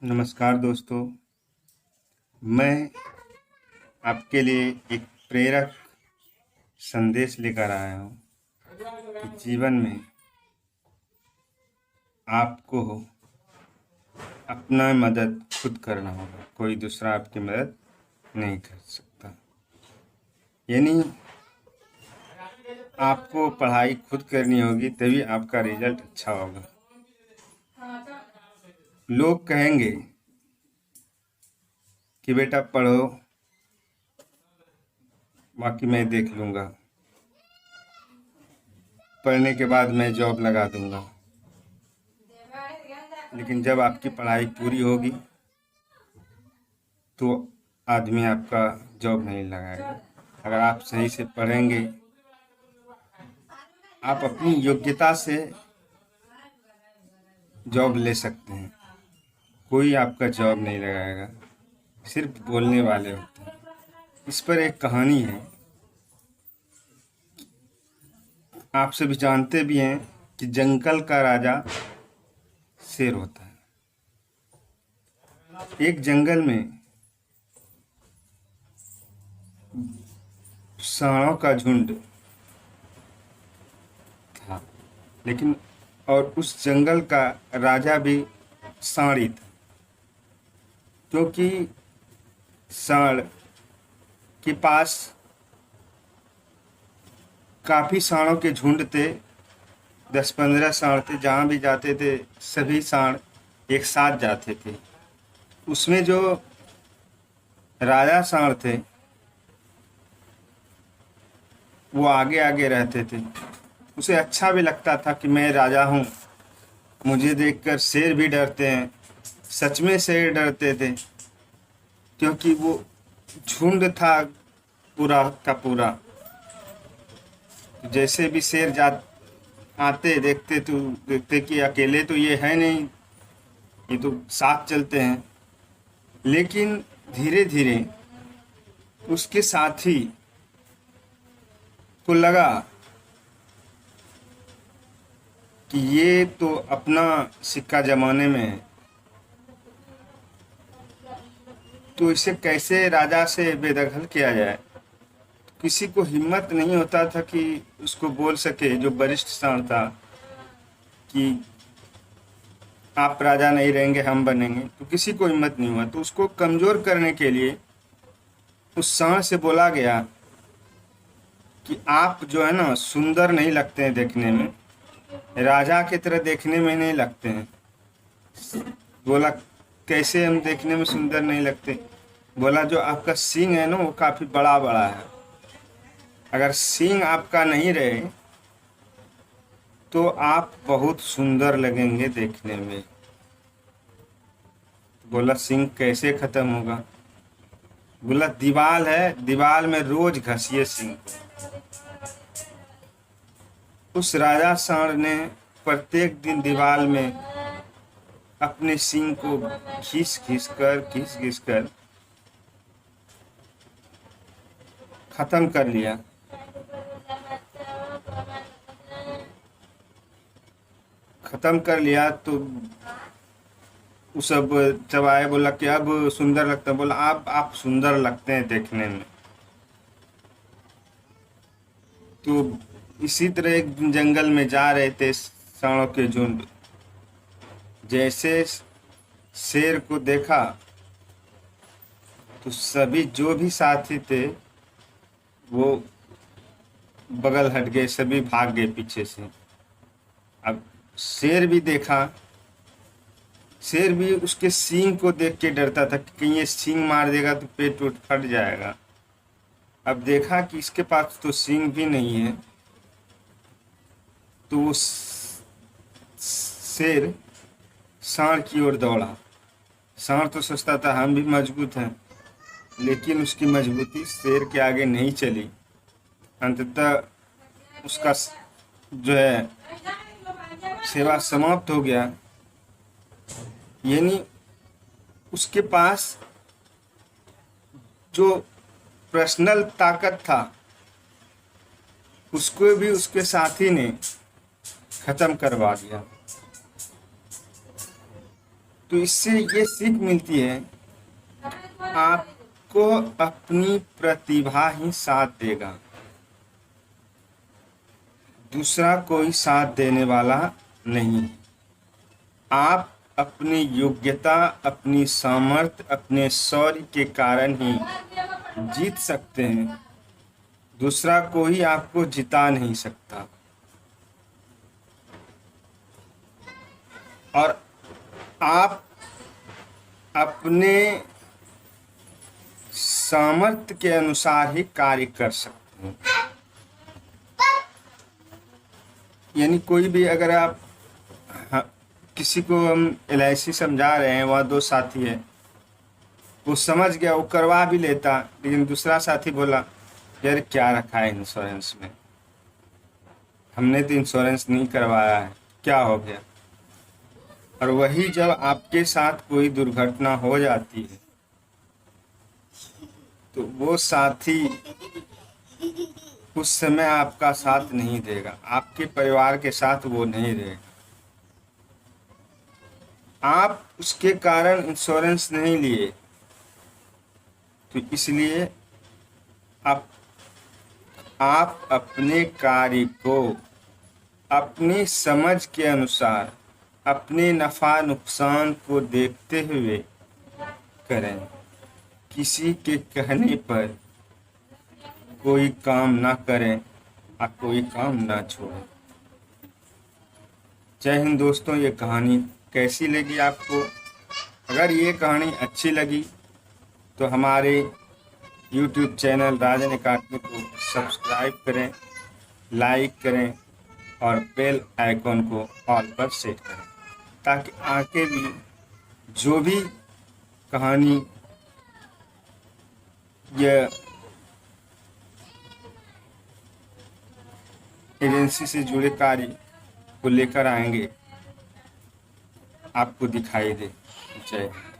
नमस्कार दोस्तों। मैं आपके लिए एक प्रेरक संदेश लेकर आया हूँ कि जीवन में आपको अपना मदद खुद करना होगा, कोई दूसरा आपकी मदद नहीं कर सकता। यानी आपको पढ़ाई खुद करनी होगी, तभी आपका रिजल्ट अच्छा होगा। लोग कहेंगे कि बेटा पढ़ो, बाकी मैं देख लूँगा, पढ़ने के बाद मैं जॉब लगा दूँगा। लेकिन जब आपकी पढ़ाई पूरी होगी तो आदमी आपका जॉब नहीं लगाएगा। अगर आप सही से पढ़ेंगे, आप अपनी योग्यता से जॉब ले सकते हैं। कोई आपका जॉब नहीं लगाएगा, सिर्फ बोलने वाले होते हैं। इस पर एक कहानी है। आप सभी जानते भी हैं कि जंगल का राजा शेर होता है। एक जंगल में सांडों का झुंड था, लेकिन और उस जंगल का राजा भी सांडी था, क्योंकि सांड के पास काफ़ी सांडों के झुंड थे। 10-15 सांड थे। जहाँ भी जाते थे सभी सांड एक साथ जाते थे। उसमें जो राजा सांड थे वो आगे आगे रहते थे। उसे अच्छा भी लगता था कि मैं राजा हूँ, मुझे देखकर शेर भी डरते हैं। सच में शेर डरते थे, क्योंकि वो झुंड था पूरा का पूरा। जैसे भी शेर आते देखते कि अकेले तो ये है नहीं, ये तो साथ चलते हैं। लेकिन धीरे धीरे उसके साथी को लगा कि ये तो अपना सिक्का जमाने में है, तो इसे कैसे राजा से बेदखल किया जाए। किसी को हिम्मत नहीं होता था कि उसको बोल सके, जो वरिष्ठ सांड था, कि आप राजा नहीं रहेंगे, हम बनेंगे। तो किसी को हिम्मत नहीं हुआ। तो उसको कमज़ोर करने के लिए उस सांड से बोला गया कि आप जो है ना, सुंदर नहीं लगते हैं देखने में, राजा की तरह देखने में नहीं लगते हैं। बोला, कैसे हम देखने में सुंदर नहीं लगते? बोला, जो आपका सींग है ना वो काफ़ी बड़ा बड़ा है। अगर सींग आपका नहीं रहे तो आप बहुत सुंदर लगेंगे देखने में। बोला, सींग कैसे खत्म होगा? बोला, दीवाल है, दीवाल में रोज घसिए सींग को। उस राजा सांड ने प्रत्येक दिन दीवाल में अपने सींग को घिस घिस कर खत्म कर लिया। तो उस सब जब आए, बोला कि अब सुंदर लगता है। बोला, आप सुंदर लगते हैं देखने में। तो इसी तरह एक दिन जंगल में जा रहे थे सांडों के झुंड। जैसे शेर को देखा तो सभी जो भी साथी थे वो बगल हट गए, सभी भाग गए पीछे से। अब शेर भी देखा, शेर भी उसके सींग को देख के डरता था कि कहीं ये सींग मार देगा तो पेट उठ फट जाएगा। अब देखा कि इसके पास तो सींग भी नहीं है, तो वो शेर सांड की ओर दौड़ा। सांड तो सोचता था हम भी मजबूत हैं, लेकिन उसकी मजबूती शेर के आगे नहीं चली। अंततः उसका जो है सेवा समाप्त हो गया। यानी उसके पास जो पर्सनल ताकत था उसको भी उसके साथी ने खत्म करवा दिया। तो इससे ये सीख मिलती है, आपको अपनी प्रतिभा ही साथ देगा, दूसरा कोई साथ देने वाला नहीं। आप अपनी योग्यता, अपनी सामर्थ्य, अपने शौर्य के कारण ही जीत सकते हैं, दूसरा कोई आपको जिता नहीं सकता। और आप अपने सामर्थ्य के अनुसार ही कार्य कर सकते हैं। यानी कोई भी, अगर आप किसी को हम LIC समझा रहे हैं, वहाँ 2 साथी है, वो समझ गया, वो करवा भी लेता, लेकिन दूसरा साथी बोला यार क्या रखा है इंश्योरेंस में, हमने तो इंश्योरेंस नहीं करवाया है, क्या हो गया। और वही जब आपके साथ कोई दुर्घटना हो जाती है तो वो साथी उस समय आपका साथ नहीं देगा, आपके परिवार के साथ वो नहीं रहेगा। आप उसके कारण इंश्योरेंस नहीं लिए, तो इसलिए आप अपने कार्य को अपनी समझ के अनुसार, अपने नफ़ा नुकसान को देखते हुए करें। किसी के कहने पर कोई काम ना करें और कोई काम ना छोड़ें। जय हिंद दोस्तों। ये कहानी कैसी लगी आपको? अगर ये कहानी अच्छी लगी तो हमारे YouTube चैनल राजन अकादमी को सब्सक्राइब करें, लाइक करें और बेल आइकॉन को ऑल पर सेट करें, ताकि आगे भी जो भी कहानी या एजेंसी से जुड़े कार्य को लेकर आएंगे आपको दिखाई दे। जय हिंद।